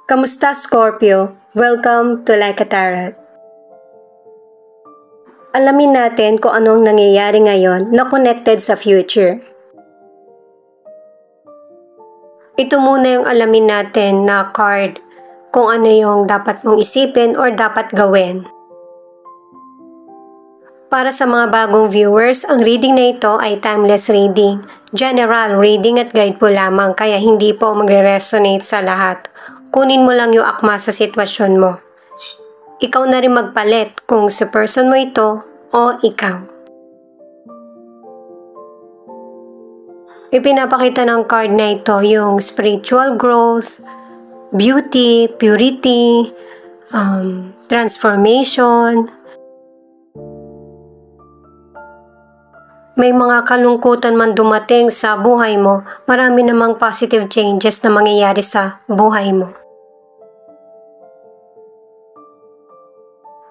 Kamusta Scorpio? Welcome to Like a Tarot. Alamin natin kung anong nangyayari ngayon na connected sa future. Ito muna yung alamin natin na card kung ano yung dapat mong isipin or dapat gawin. Para sa mga bagong viewers, ang reading na ito ay timeless reading. General reading at guide po lamang kaya hindi po magre-resonate sa lahat. Kunin mo lang yung akma sa sitwasyon mo. Ikaw na rin magpalit kung sa person mo ito o ikaw. Ipinapakita ng card na ito yung spiritual growth, beauty, purity, transformation. May mga kalungkutan man dumating sa buhay mo, marami namang positive changes na mangyayari sa buhay mo.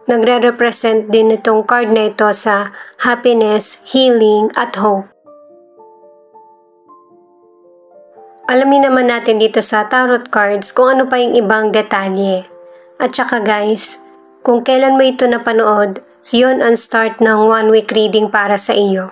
Nagre-represent din itong card na ito sa happiness, healing, at hope. Alamin naman natin dito sa tarot cards kung ano pa yung ibang detalye. At saka guys, kung kailan mo ito napanood, yun ang start ng 1 week reading para sa iyo.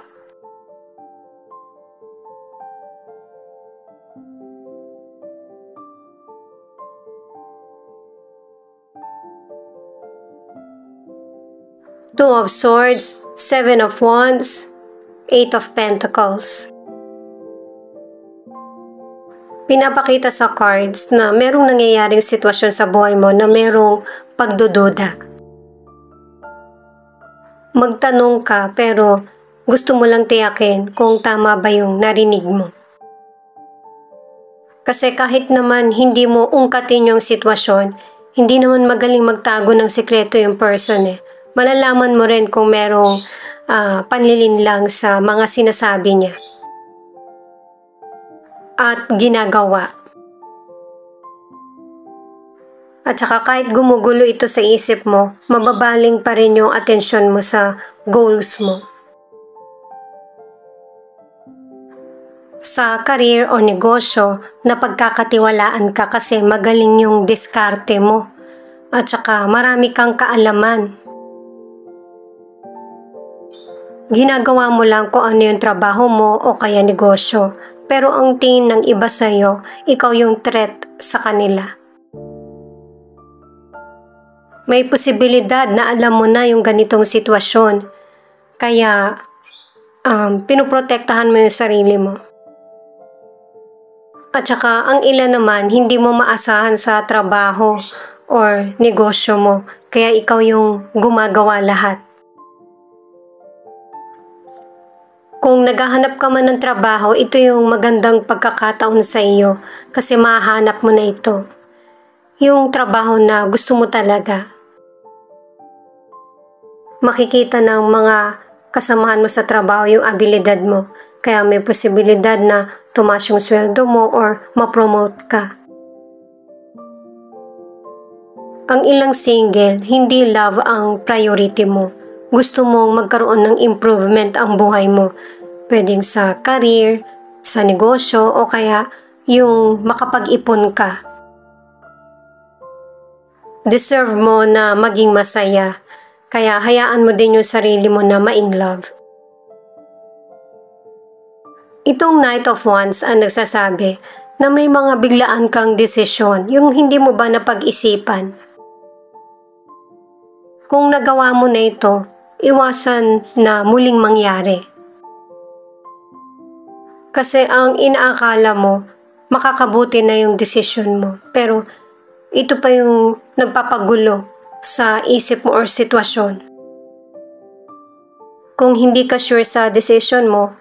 Two of Swords, Seven of Wands, Eight of Pentacles. Pinapakita sa cards na merong nangyayaring sitwasyon sa buhay mo na merong pagdududa. Magtanong ka pero gusto mo lang tiyakin kung tama ba yung narinig mo. Kasi kahit naman hindi mo ungkatin yung sitwasyon, hindi naman magaling magtago ng sikreto yung person eh. Malalaman mo rin kung merong panlilinlang sa mga sinasabi niya at ginagawa. At saka kahit gumugulo ito sa isip mo, mababaling pa rin yung atensyon mo sa goals mo. Sa career o negosyo, napagkakatiwalaan ka kasi magaling yung diskarte mo at saka marami kang kaalaman. Ginagawa mo lang kung ano yung trabaho mo o kaya negosyo. Pero ang tingin ng iba sa'yo, ikaw yung threat sa kanila. May posibilidad na alam mo na yung ganitong sitwasyon. Kaya, pinoprotektahan mo yung sarili mo. At saka, ang ilan naman, hindi mo maasahan sa trabaho or negosyo mo. Kaya ikaw yung gumagawa lahat. Kung naghahanap ka man ng trabaho, ito yung magandang pagkakataon sa iyo kasi mahanap mo na ito. Yung trabaho na gusto mo talaga. Makikita ng mga kasamahan mo sa trabaho yung abilidad mo. Kaya may posibilidad na tumaas yung sweldo mo or ma-promote ka. Ang ilang single, hindi love ang priority mo. Gusto mong magkaroon ng improvement ang buhay mo. Pwedeng sa career, sa negosyo, o kaya yung makapag-ipon ka. Deserve mo na maging masaya. Kaya hayaan mo din yung sarili mo na ma-in love. Itong Knight of Wands ang nagsasabi na may mga biglaan kang desisyon, yung hindi mo ba napag-isipan. Kung nagawa mo na ito, iwasan na muling mangyari. Kasi ang inaakala mo, makakabuti na yung desisyon mo. Pero ito pa yung nagpapagulo sa isip mo or sitwasyon. Kung hindi ka sure sa desisyon mo,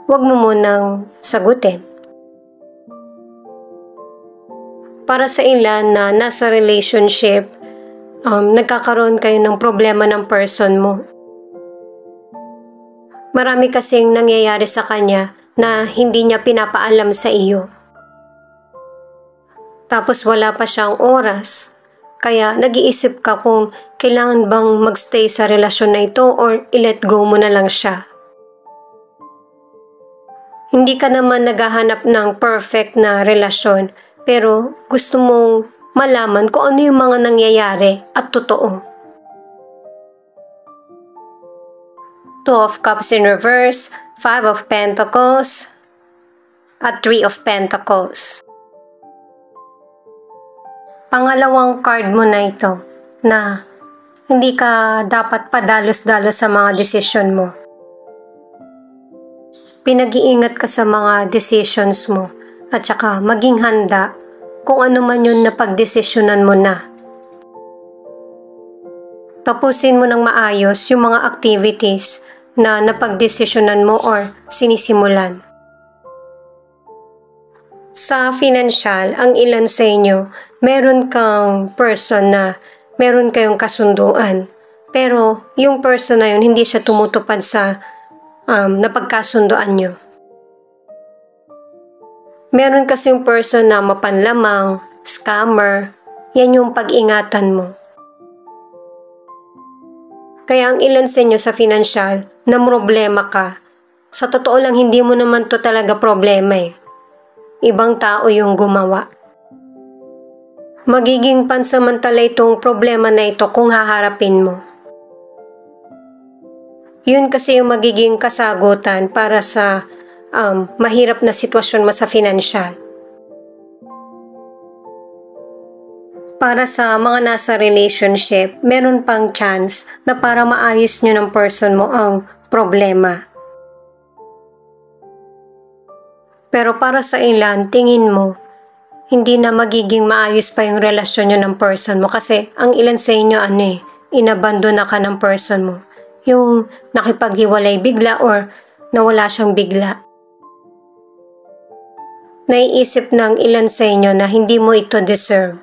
huwag mo munang sagutin. Para sa ilan na nasa relationship, nagkakaroon kayo ng problema ng person mo. Marami kasing nangyayari sa kanya na hindi niya pinapaalam sa iyo. Tapos wala pa siyang oras. Kaya nag-iisip ka kung kailangan bang magstay sa relasyon na ito or i-let go mo na lang siya. Hindi ka naman naghahanap ng perfect na relasyon. pero gusto mong malaman kung ano yung mga nangyayari at totoo. Two of Cups in reverse, Five of Pentacles, at Three of Pentacles. Pangalawang card mo na ito na hindi ka dapat padalos-dalos sa mga desisyon mo. Pinag-iingat ka sa mga decisions mo at saka maging handa kung ano man yun na pagdesisyonan mo na. Tapusin mo ng maayos yung mga activities na napagdesisyonan mo or sinisimulan. Sa financial, ang ilan sa inyo, meron kang person na meron kayong kasunduan. Pero yung person na yun, hindi siya tumutupad sa napagkasunduan nyo. Meron kasi yung person na mapanlamang, scammer, yan yung pag-ingatan mo. Kaya ang ilan sa inyo sa financial, na problema ka, sa totoo lang hindi mo naman to talaga problema eh. Ibang tao yung gumawa. Magiging pansamantala itong problema na ito kung haharapin mo. Yun kasi yung magiging kasagutan para sa mahirap na sitwasyon mo sa financial. Para sa mga nasa relationship, meron pang chance na para maayos nyo ng person mo ang problema. Pero para sa ilan, tingin mo, hindi na magiging maayos pa yung relasyon nyo ng person mo kasi ang ilan sa inyo inabandon na ka ng person mo. Yung nakipaghiwalay bigla or nawala siyang bigla. Naiisip ng ilan sa inyo na hindi mo ito deserve.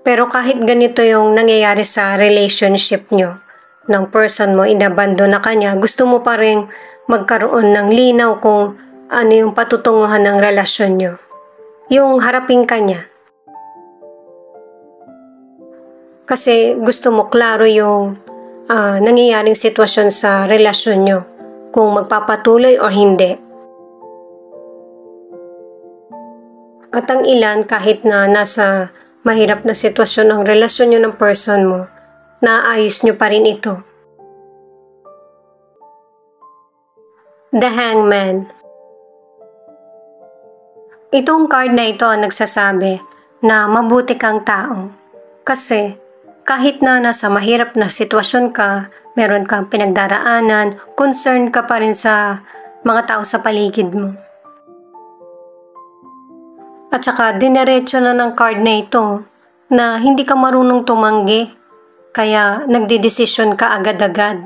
Pero kahit ganito yung nangyayari sa relationship nyo, ng person mo, inabandon na kanya, gusto mo pa rin magkaroon ng linaw kung ano yung patutunguhan ng relasyon nyo. Yung harapin kanya. Kasi gusto mo klaro yung nangyayaring sitwasyon sa relasyon nyo. Kung magpapatuloy or hindi. At ang ilan kahit na nasa mahirap na sitwasyon ang relasyon nyo ng person mo, naayos nyo pa rin ito. The Hangman. Itong card na ito ang nagsasabi na mabuti kang tao. Kasi kahit na nasa mahirap na sitwasyon ka, meron kang pinagdaraanan, concerned ka pa rin sa mga tao sa paligid mo. At saka dinerecho na ng card na ito na hindi ka marunong tumanggi, kaya nagdidesisyon ka agad-agad.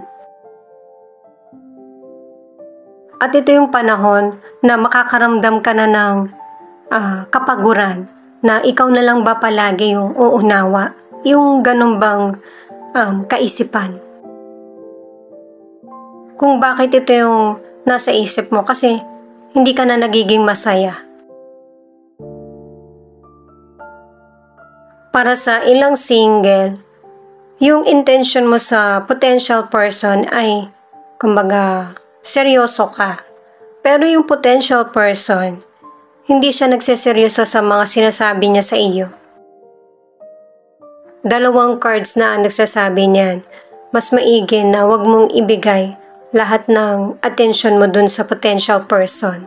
At ito yung panahon na makakaramdam ka na ng kapaguran na ikaw na lang ba palagi yung uunawa, yung ganun bang kaisipan. Kung bakit ito yung nasa isip mo kasi hindi ka na nagiging masaya. Para sa ilang single, yung intention mo sa potential person ay, kumbaga, seryoso ka. Pero yung potential person, hindi siya nagseseryoso sa mga sinasabi niya sa iyo. Dalawang cards na ang nagsasabi niyan. Mas maigi na wag mong ibigay lahat ng attention mo dun sa potential person.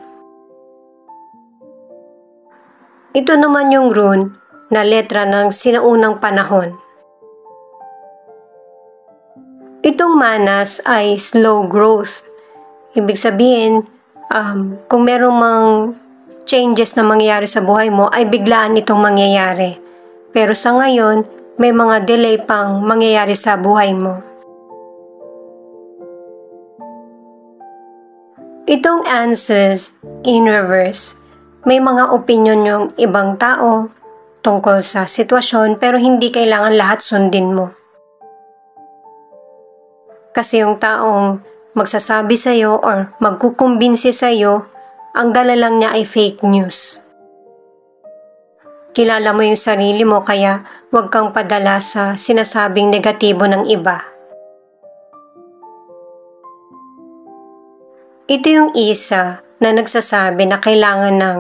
Ito naman yung rune na letra ng sinaunang panahon. Itong manas ay slow growth. Ibig sabihin, kung merong mang changes na mangyayari sa buhay mo, ay biglaan itong mangyayari. Pero sa ngayon, may mga delay pang mangyayari sa buhay mo. Itong answers in reverse, may mga opinion yung ibang tao tungkol sa sitwasyon pero hindi kailangan lahat sundin mo. Kasi yung taong magsasabi sa'yo or magkukumbinsi sa'yo, ang dala lang niya ay fake news. Kilala mo yung sarili mo kaya huwag kang padala sa sinasabing negatibo ng iba. Ito yung isa na nagsasabi na kailangan ng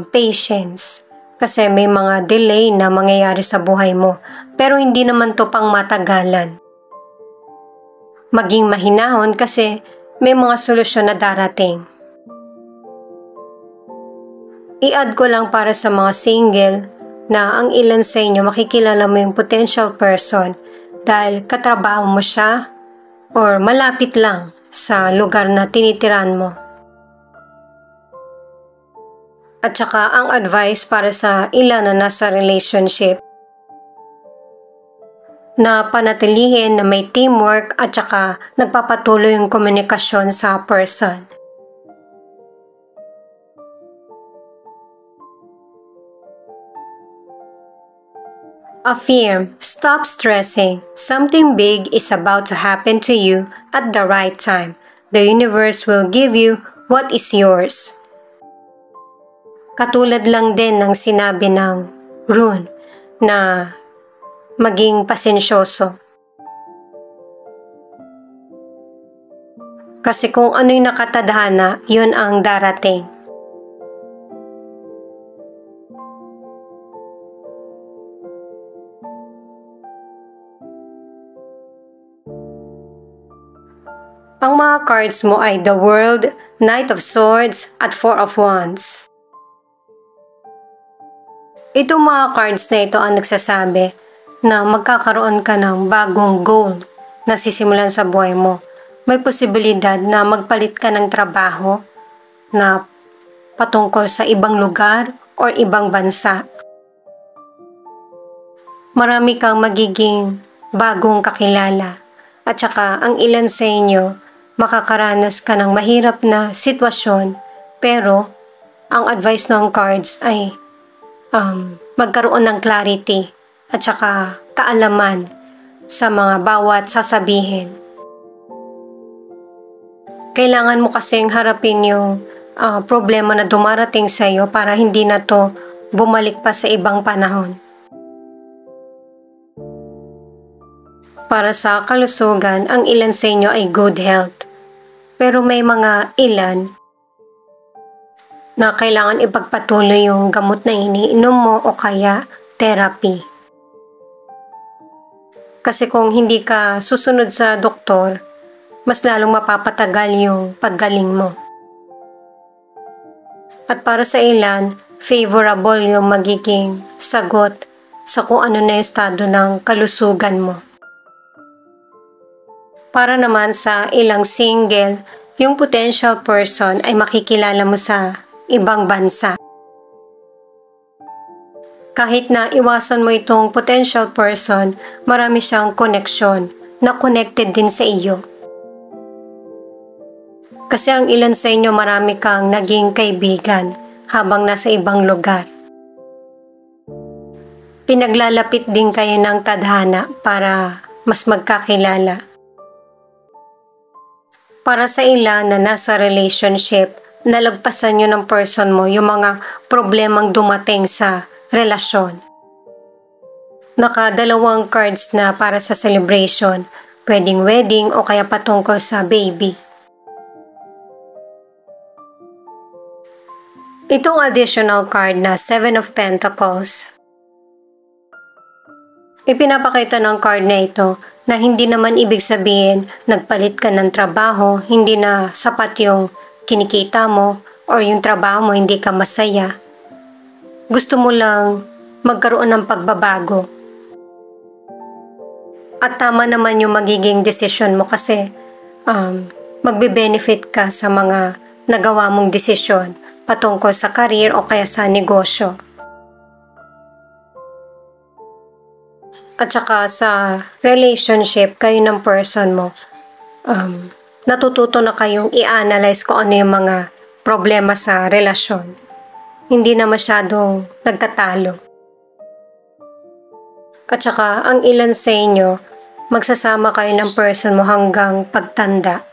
patience. Kasi may mga delay na mangyayari sa buhay mo, pero hindi naman to pang matagalan. Maging mahinahon kasi may mga solusyon na darating. I-add ko lang para sa mga single na ang ilan sa inyo makikilala mo yung potential person dahil katrabaho mo siya or malapit lang sa lugar na tinitiran mo. At saka ang advice para sa ilan na nasa relationship na panatilihin na may teamwork at saka nagpapatuloy yung komunikasyon sa person. Affirm, stop stressing. Something big is about to happen to you at the right time. The universe will give you what is yours. Katulad lang din ng sinabi ng rune na maging pasensyoso. Kasi kung ano'y nakatadhana, yun ang darating. Ang mga cards mo ay The World, Knight of Swords at Four of Wands. Itong mga cards na ito ang nagsasabi na magkakaroon ka ng bagong goal na sisimulan sa buhay mo. May posibilidad na magpalit ka ng trabaho na patungkol sa ibang lugar o ibang bansa. Marami kang magiging bagong kakilala at saka ang ilan sa inyo makakaranas ka ng mahirap na sitwasyon pero ang advice ng cards ay magkaroon ng clarity at saka kaalaman sa mga bawat sasabihin. Kailangan mo kasing harapin yung problema na dumarating sa iyo para hindi na to bumalik pa sa ibang panahon. Para sa kalusugan, ang ilan sa inyo ay good health. Pero may mga ilan na kailangan ipagpatuloy yung gamot na iniinom mo o kaya therapy. Kasi kung hindi ka susunod sa doktor, mas lalong mapapatagal yung paggaling mo. At para sa ilan, favorable yung magiging sagot sa kung ano na yung estado ng kalusugan mo. Para naman sa ilang single, yung potential person ay makikilala mo sa ibang bansa. Kahit na iwasan mo itong potential person, marami siyang koneksyon na connected din sa iyo. Kasi ang ilan sa inyo marami kang naging kaibigan habang nasa ibang lugar. Pinaglalapit din kayo ng tadhana para mas magkakilala. Para sa ilan na nasa relationship, nalagpasan nyo ng person mo yung mga problemang dumating sa relasyon. Nakadalawang cards na para sa celebration, pwedeng wedding o kaya patungkol sa baby. Itong additional card na Seven of Pentacles. Ipinapakita ng card na ito na hindi naman ibig sabihin nagpalit ka ng trabaho, hindi na sapat yung kinikita mo or yung trabaho mo hindi ka masaya. Gusto mo lang magkaroon ng pagbabago. At tama naman yung magiging desisyon mo kasi magbe-benefit ka sa mga nagawa mong desisyon patungkol sa career o kaya sa negosyo. At saka sa relationship, kayo ng person mo, natututo na kayong i-analyze kung ano yung mga problema sa relasyon. Hindi na masyadong nagtatalo. At saka ang ilan sa inyo, magsasama kayo ng person mo hanggang pagtanda.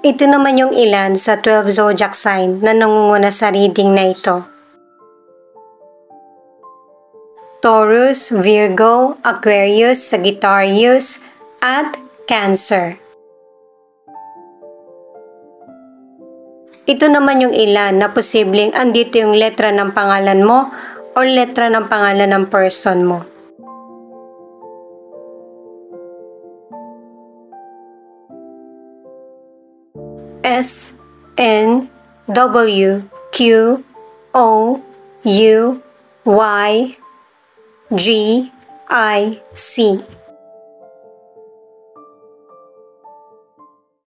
Ito naman yung ilan sa 12 zodiac sign na nangunguna sa reading na ito. Taurus, Virgo, Aquarius, Sagittarius, at Cancer. Ito naman yung ilan na posibleng andito yung letra ng pangalan mo o letra ng pangalan ng person mo. S, N, W, Q, O, U, Y, G, I, C.